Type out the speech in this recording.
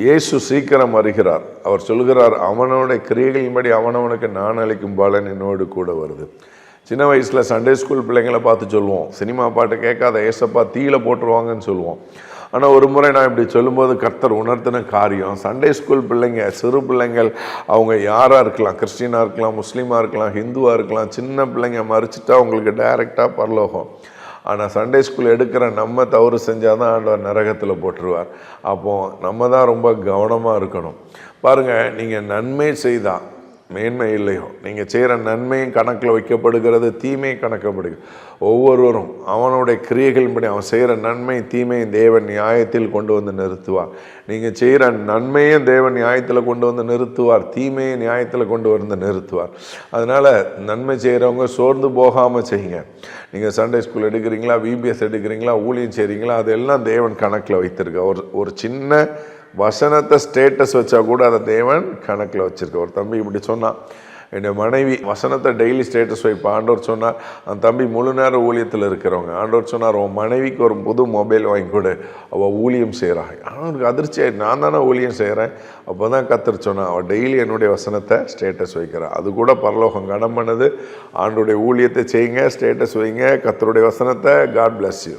இயேசு சீக்கிரம் வருகிறார். அவர் சொல்கிறார், அவனோட கிரியைகளின்படி அவனவனுக்கு நான் அளிக்கும் பலன் என்னோடு கூட வருது. சின்ன வயசில் சண்டே ஸ்கூல் பிள்ளைங்களை பார்த்து சொல்லுவோம், சினிமா பாட்டு கேட்காத ஏசப்பா தீயில போட்டுருவாங்கன்னு சொல்லுவோம். ஆனால் ஒரு முறை நான் இப்படி சொல்லும்போது கர்த்தர் உணர்த்தின காரியம், சண்டே ஸ்கூல் பிள்ளைங்க, சிறு பிள்ளைங்கள், அவங்க யாராக இருக்கலாம், கிறிஸ்டினாக இருக்கலாம், முஸ்லீமாக இருக்கலாம், ஹிந்துவாக இருக்கலாம், சின்ன பிள்ளைங்க மறிச்சிட்டா அவங்களுக்கு டைரெக்டாக பரலோகம். ஆனால் சண்டே ஸ்கூல் எடுக்கிற நம்ம தவறு செஞ்சால் தான் ஆண்டவர் நரகத்தில் போட்டுருவார். அப்போது நம்ம தான் ரொம்ப கவனமாக இருக்கணும். பாருங்கள், நீங்கள் நன்மை செய்தால் மேன்மை இல்லையோ, நீங்கள் செய்கிற நன்மையும் கணக்கில் வைக்கப்படுகிறது, தீமையும் கணக்கப்படுகிறது. ஒவ்வொருவரும் அவனுடைய கிரியைகளின்படி அவன் செய்கிற நன்மை தீமையும் தேவன் நியாயத்தில் கொண்டு வந்து நிறுத்துவார். நீங்கள் செய்கிற நன்மையும் தேவன் நியாயத்தில் கொண்டு வந்து நிறுத்துவார், தீமையை நியாயத்தில் கொண்டு வந்து நிறுத்துவார். அதனால் நன்மை செய்கிறவங்க சோர்ந்து போகாமல் செய்யுங்க. நீங்கள் சண்டே ஸ்கூல் எடுக்கிறீங்களா, விபிஎஸ் எடுக்கிறீங்களா, ஊழியம் செய்கிறீங்களா, அதெல்லாம் தேவன் கணக்கில் வைத்திருக்க. ஒரு சின்ன வசனத்தை ஸ்டேட்டஸ் வச்சா கூட அதை தேவன் கணக்கில் வச்சுருக்க. ஒரு தம்பி இப்படி சொன்னான், என்னுடைய மனைவி வசனத்தை டெய்லி ஸ்டேட்டஸ் வைப்பா. ஆண்டவர் சொன்னார், அந்த தம்பி முழு நேர ஊழியத்தில் இருக்கிறவங்க. ஆண்டவர் சொன்னார், உன் மனைவிக்கு ஒரு புது மொபைல் வாங்கி கொடு, அவள் ஊழியம் செய்கிறாங்க. அவனுக்கு அதிர்ச்சி ஆகிட்டு, நான் தானே ஊழியம் செய்கிறேன். அப்போ தான் கர்த்தர் சொன்னான், அவள் டெய்லி என்னுடைய வசனத்தை ஸ்டேட்டஸ் வைக்கிறான். அது கூட பரலோகம் கனம் பண்ணுது. ஆண்டுடைய ஊழியத்தை செய்யுங்க, ஸ்டேட்டஸ் வைங்க, கர்த்தருடைய வசனத்தை. God bless you.